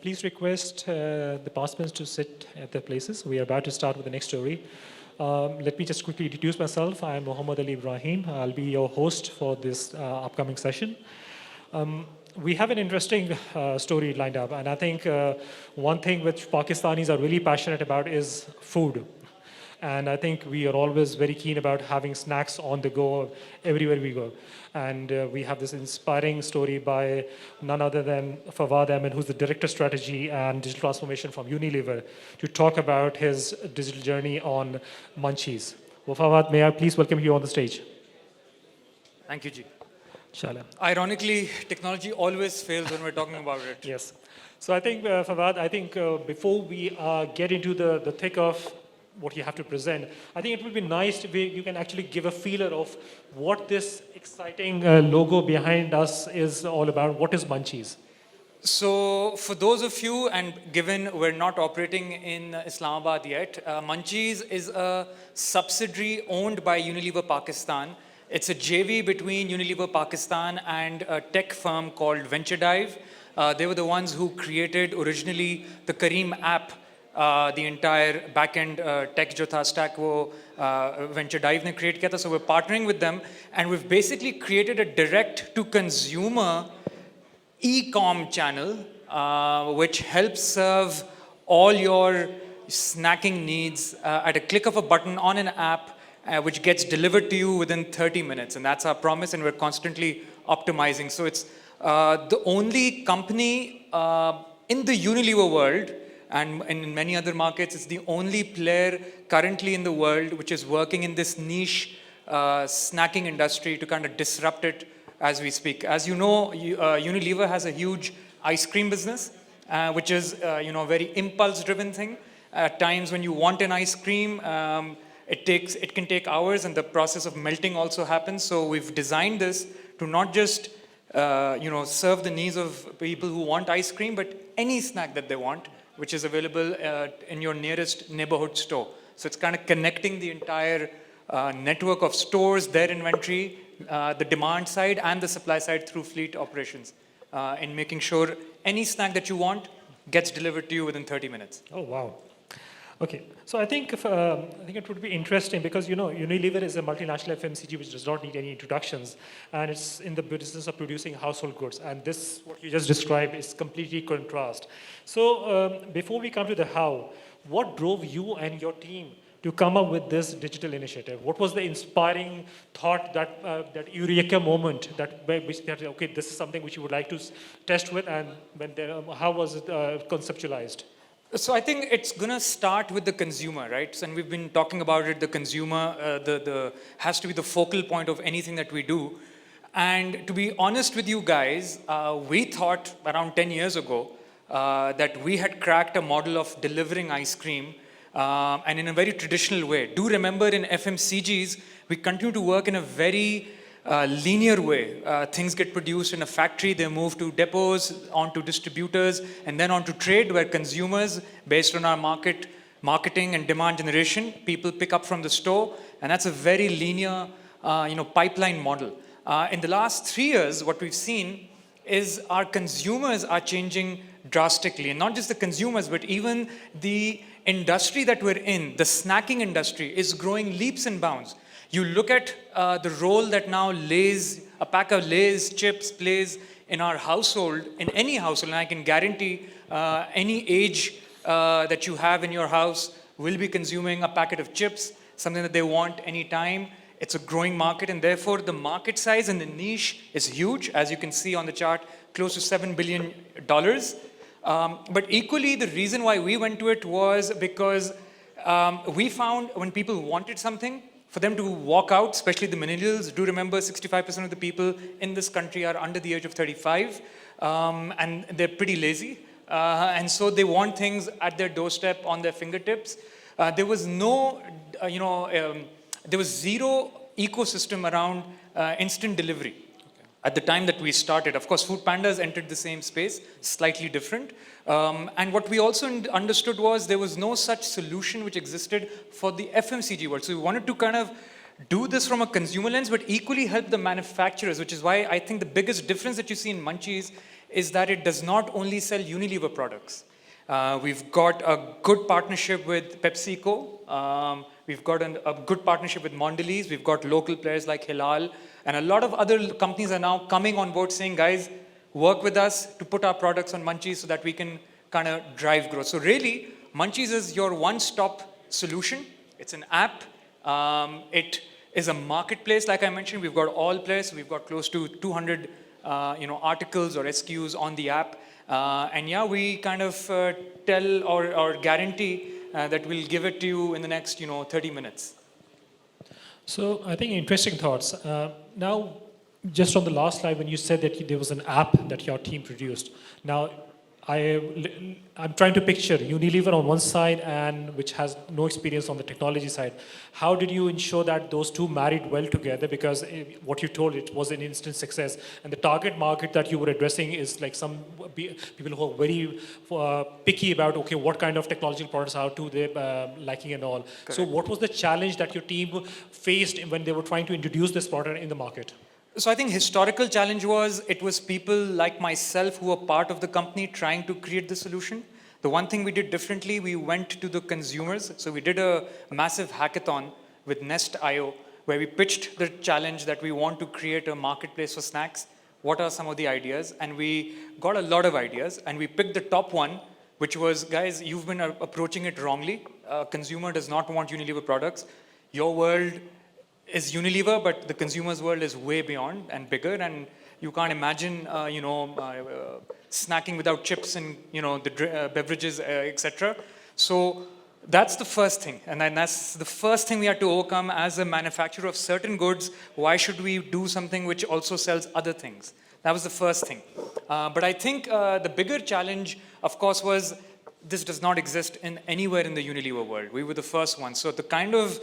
please request the participants to sit at their places? We are about to start with the next story. Let me just quickly introduce myself. I'm Mohammad Ali Ibrahim. I'll be your host for this upcoming session. We have an interesting story lined up, and I think one thing which Pakistanis are really passionate about is food. And I think we are always very keen about having snacks on the go everywhere we go. And we have this inspiring story by none other than Fawad Ahmed, who's the Director of Strategy and Digital Transformation from Unilever, to talk about his digital journey on Munchies. Well, Fawad, may I please welcome you on the stage? Thank you, Ji. Inshallah. Ironically, technology always fails when we're talking about it. Yes. So I think, Fawad, before we get into the thick of what you have to present, I think it would be nice if you can actually give a feeler of what this exciting logo behind us is all about. What is Munchies? So for those of you, and given we're not operating in Islamabad yet, Munchies is a subsidiary owned by Unilever Pakistan. It's a JV between Unilever Pakistan and a tech firm called VentureDive. They were the ones who created originally the Careem app. The entire back-end tech jo tha stack wo VentureDive ne create kiya tha. So we're partnering with them, and we've basically created a direct-to-consumer e-com channel which helps serve all your snacking needs at a click of a button on an app which gets delivered to you within 30 minutes. And that's our promise, and we're constantly optimizing. So it's the only company in the Unilever world, and in many other markets, it's the only player currently in the world which is working in this niche snacking industry to kind of disrupt it as we speak. As you know, Unilever has a huge ice cream business, which is a very impulse-driven thing. At times when you want an ice cream, it can take hours, and the process of melting also happens. So we've designed this to not just serve the needs of people who want ice cream, but any snack that they want, which is available in your nearest neighborhood store. So it's kind of connecting the entire network of stores, their inventory, the demand side and the supply side through fleet operations, in making sure any snack that you want gets delivered to you within 30 minutes. Oh, wow. Okay, so I think it would be interesting because Unilever is a multinational FMCG which does not need any introductions, and it's in the business of producing household goods. And this, what you just described, is completely contrast. So before we come to the how, what drove you and your team to come up with this digital initiative? What was the inspiring thought, that eureka moment which okay, this is something which you would like to test with, and how was it conceptualized? So I think it's going to start with the consumer, right? And we've been talking about it. The consumer has to be the focal point of anything that we do. And to be honest with you guys, we thought around 10 years ago that we had cracked a model of delivering ice cream, and in a very traditional way. Do remember, in FMCGs, we continue to work in a very linear way. Things get produced in a factory, they move to depots, onto distributors, and then onto trade, where consumers, based on our marketing and demand generation, people pick up from the store, and that's a very linear pipeline model. In the last 3 years, what we've seen is our consumers are changing drastically, and not just the consumers, but even the industry that we're in, the snacking industry, is growing leaps and bounds. You look at the role that now a pack of Lay's chips plays in our household, in any household, and I can guarantee any age that you have in your house will be consuming a packet of chips, something that they want anytime. It's a growing market, and therefore the market size and the niche is huge, as you can see on the chart, close to $7 billion. But equally, the reason why we went to it was because we found when people wanted something, for them to walk out, especially the millennials. Do remember, 65% of the people in this country are under the age of 35, and they're pretty lazy. And so they want things at their doorstep, on their fingertips. There was zero ecosystem around instant delivery at the time that we started. Of course, Food Pandas entered the same space, slightly different. And what we also understood was there was no such solution which existed for the FMCG world. So we wanted to kind of do this from a consumer lens, but equally help the manufacturers, which is why I think the biggest difference that you see in Munchies is that it does not only sell Unilever products. We've got a good partnership with PepsiCo. We've got a good partnership with Mondelez. We've got local players like Hilal. And a lot of other companies are now coming on board saying, guys, work with us to put our products on Munchies so that we can kind of drive growth. So really, Munchies is your one-stop solution. It's an app. It is a marketplace, like I mentioned. We've got all players. We've got close to 200 articles or SKUs on the app. And yeah, we kind of tell or guarantee that we'll give it to you in the next 30 minutes. So I think interesting thoughts. Now, just on the last slide, when you said that there was an app that your team produced. Now, I'm trying to picture Unilever on one side and which has no experience on the technology side. How did you ensure that those two married well together? Because what you told, it was an instant success. And the target market that you were addressing is like some people who are very picky about, okay, what kind of technological products, how to they liking and all. Correct. So what was the challenge that your team faced when they were trying to introduce this product in the market? So I think historical challenge was, it was people like myself who were part of the company trying to create the solution. The one thing we did differently, we went to the consumers. So we did a massive hackathon with Nest.io, where we pitched the challenge that we want to create a marketplace for snacks. What are some of the ideas? And we got a lot of ideas, and we picked the top one, which was, guys, you've been approaching it wrongly. Consumer does not want Unilever products. Your world is Unilever, but the consumer's world is way beyond and bigger, and you can't imagine, snacking without chips and, the beverages, etc. So that's the first thing, and then that's the first thing we had to overcome as a manufacturer of certain goods. Why should we do something which also sells other things? That was the first thing. But I think the bigger challenge, of course, was this does not exist in anywhere in the Unilever world. We were the first ones. So the kind of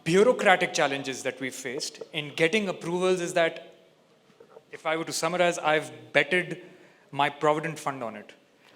bureaucratic challenges that we faced in getting approvals is that, if I were to summarize, I've betted my provident fund on it,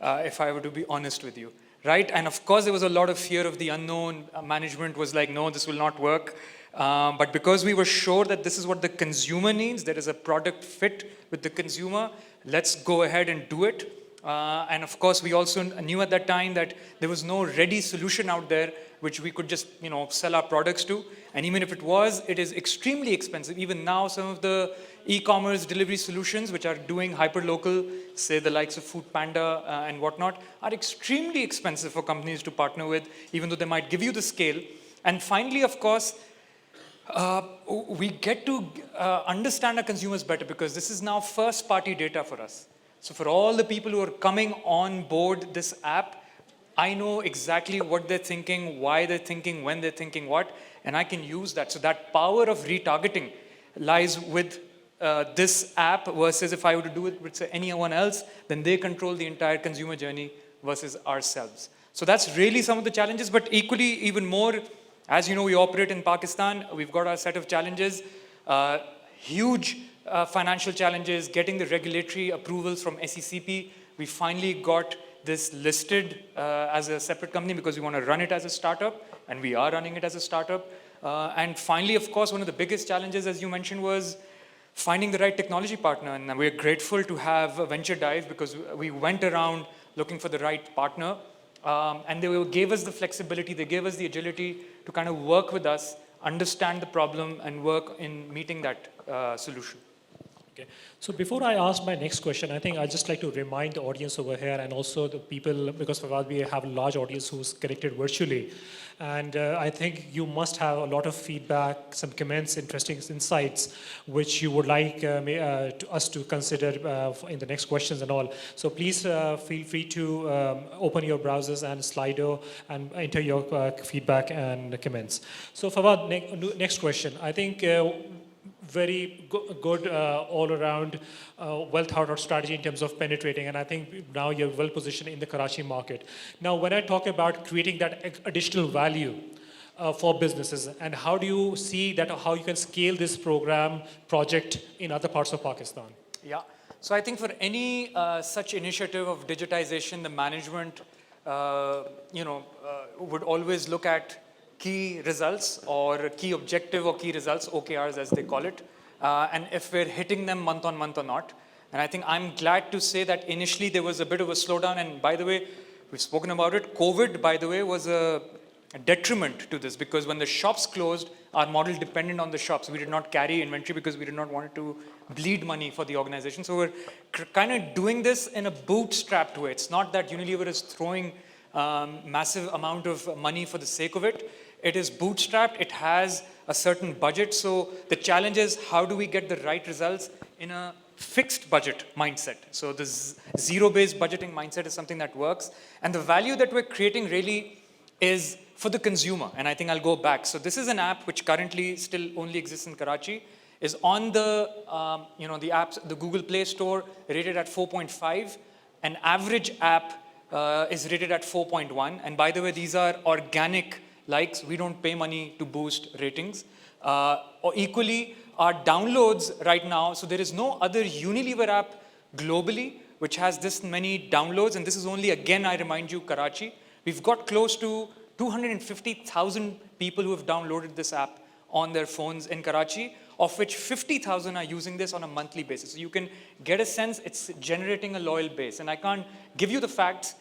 if I were to be honest with you, right? And of course, there was a lot of fear of the unknown. Management was like, no, this will not work. But because we were sure that this is what the consumer needs, there is a product fit with the consumer, let's go ahead and do it. And of course, we also knew at that time that there was no ready solution out there which we could just, sell our products to. And even if it was, it is extremely expensive. Even now, some of the e-commerce delivery solutions which are doing hyper-local, say the likes of Foodpanda and whatnot, are extremely expensive for companies to partner with, even though they might give you the scale. And finally, of course, we get to understand our consumers better, because this is now first-party data for us. So for all the people who are coming on board this app, I know exactly what they're thinking, why they're thinking, when they're thinking what, and I can use that. So that power of retargeting lies with this app, versus if I were to do it with, say, anyone else, then they control the entire consumer journey versus ourselves. So that's really some of the challenges, but equally, even more, as you know, we operate in Pakistan. We've got our set of challenges, huge financial challenges, getting the regulatory approvals from SECP. We finally got this listed as a separate company because we want to run it as a startup, and we are running it as a startup. And finally, of course, one of the biggest challenges, as you mentioned, was finding the right technology partner. And we're grateful to have Venture Dive, because we went around looking for the right partner. And they gave us the flexibility, they gave us the agility to kind of work with us, understand the problem, and work in meeting that solution. Okay. So before I ask my next question, I think I'd just like to remind the audience over here, and also the people, because Fawad, we have a large audience who's connected virtually. And I think you must have a lot of feedback, some comments, interesting insights, which you would like us to consider in the next questions and all. So please feel free to open your browsers and Slido and enter your feedback and comments. So Fawad, next question. I think very good all-around, well-thought-out strategy in terms of penetrating, and I think now you're well-positioned in the Karachi market. Now, when I talk about creating that additional value for businesses, and how do you see that, how you can scale this project in other parts of Pakistan? Yeah, so I think for any such initiative of digitization, the management, would always look at key results or key objective or key results, OKRs as they call it. And if we're hitting them month on month or not, And I think I'm glad to say that initially there was a bit of a slowdown. And by the way, we've spoken about it. COVID, by the way, was a detriment to this because when the shops closed, our model depended on the shops. We did not carry inventory because we did not want to bleed money for the organization. So we're kind of doing this in a bootstrapped way. It's not that Unilever is throwing massive amount of money for the sake of it. It is bootstrapped. It has a certain budget. So the challenge is how do we get the right results in a fixed budget mindset. So the zero-based budgeting mindset is something that works. And the value that we're creating really is for the consumer. And I think I'll go back. So this is an app which currently still only exists in Karachi, is on the, the apps, the Google Play Store, rated at 4.5. An average app is rated at 4.1. And by the way, these are organic likes. We don't pay money to boost ratings. Or equally, our downloads right now, so there is no other Unilever app globally which has this many downloads. And this is only, again, I remind you, Karachi. We've got close to 250,000 people who have downloaded this app on their phones in Karachi, of which 50,000 are using this on a monthly basis. So you can get a sense it's generating a loyal base. And I can't give you the facts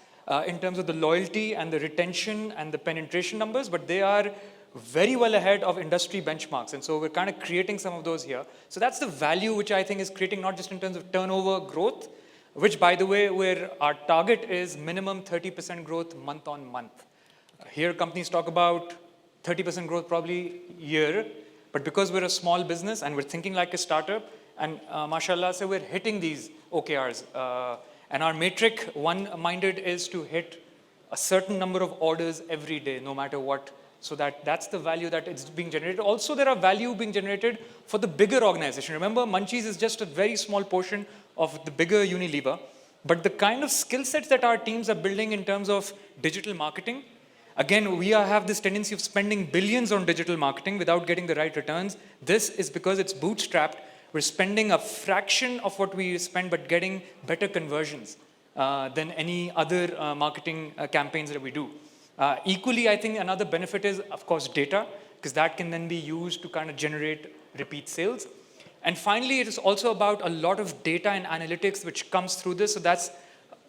in terms of the loyalty and the retention and the penetration numbers, but they are very well ahead of industry benchmarks. And so we're kind of creating some of those here. So that's the value which I think is creating not just in terms of turnover growth, which by the way, where our target is minimum 30% growth month on month. Here companies talk about 30% growth probably year, but because we're a small business and we're thinking like a startup, and mashallah, so we're hitting these OKRs. And our metric, one-minded, is to hit a certain number of orders every day, no matter what. So that's the value that is being generated. Also, there are value being generated for the bigger organization. Remember, Munchies is just a very small portion of the bigger Unilever. But the kind of skill sets that our teams are building in terms of digital marketing, again, we have this tendency of spending billions on digital marketing without getting the right returns. This is because it's bootstrapped. We're spending a fraction of what we spend, but getting better conversions than any other marketing campaigns that we do. Equally, I think another benefit is, of course, data, because that can then be used to kind of generate repeat sales. And finally, it is also about a lot of data and analytics which comes through this. So that's,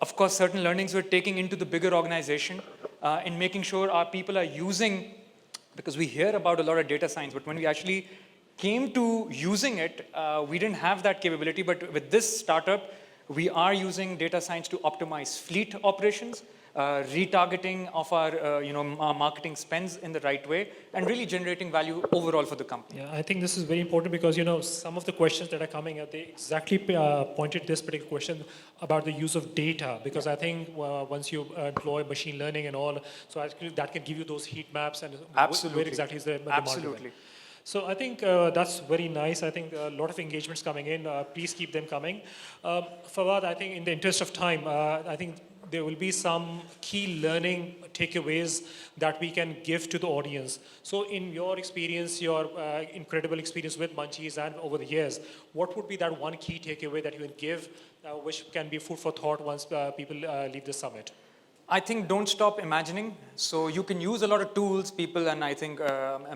of course, certain learnings we're taking into the bigger organization in making sure our people are using, because we hear about a lot of data science, but when we actually came to using it, we didn't have that capability. But with this startup, we are using data science to optimize fleet operations, retargeting of our marketing spends in the right way, and really generating value overall for the company. Yeah, I think this is very important because some of the questions that are coming up, they exactly pointed this particular question about the use of data, because I think once you employ machine learning and all, so actually that can give you those heat maps and where exactly is the demand. Absolutely. So I think that's very nice. I think a lot of engagements coming in. Please keep them coming. Fawad, I think in the interest of time, I think there will be some key learning takeaways that we can give to the audience. So in your experience, your incredible experience with Munchies and over the years, what would be that one key takeaway that you can give which can be food for thought once people leave the summit? I think don't stop imagining. So you can use a lot of tools, people, and I think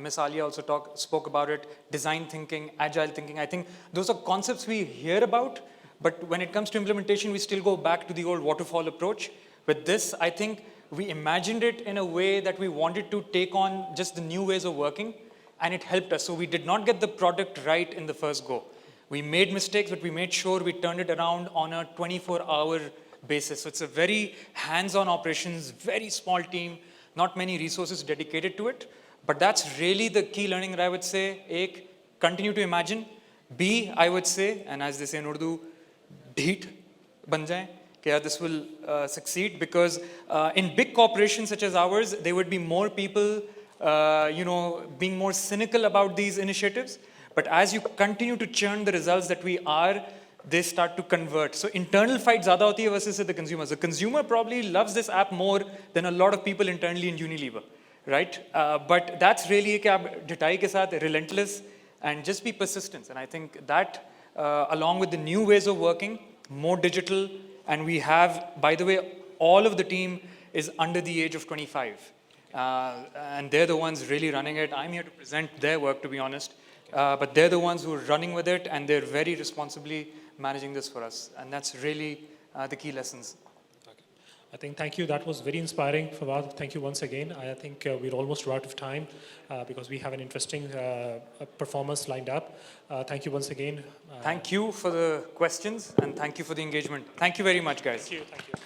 Ms. Alia also spoke about it, design thinking, agile thinking. I think those are concepts we hear about, but when it comes to implementation, we still go back to the old waterfall approach. With this, I think we imagined it in a way that we wanted to take on just the new ways of working, and it helped us. So we did not get the product right in the first go. We made mistakes, but we made sure we turned it around on a 24-hour basis. So it's a very hands-on operations, very small team, not many resources dedicated to it. But that's really the key learning that I would say. A, continue to imagine. B, I would say, and as they say in Urdu, dheet ban jaye, that this will succeed, because in big corporations such as ours, there would be more people, being more cynical about these initiatives. But as you continue to churn the results that we are, they start to convert. So internal fight zyada hoti hai versus the consumers. The consumer probably loves this app more than a lot of people internally in Unilever, right? But that's really कि आप ढिठाई के साथ relentless and just be persistent. And I think that along with the new ways of working, more digital, and we have, by the way, all of the team is under the age of 25. And they're the ones really running it. I'm here to present their work, to be honest. But they're the ones who are running with it, and they're very responsibly managing this for us. And that's really the key lessons. I think, thank you. That was very inspiring, Fawad. Thank you once again. I think we're almost out of time because we have an interesting performance lined up. Thank you once again. Thank you for the questions and thank you for the engagement. Thank you very much, guys. Thank you.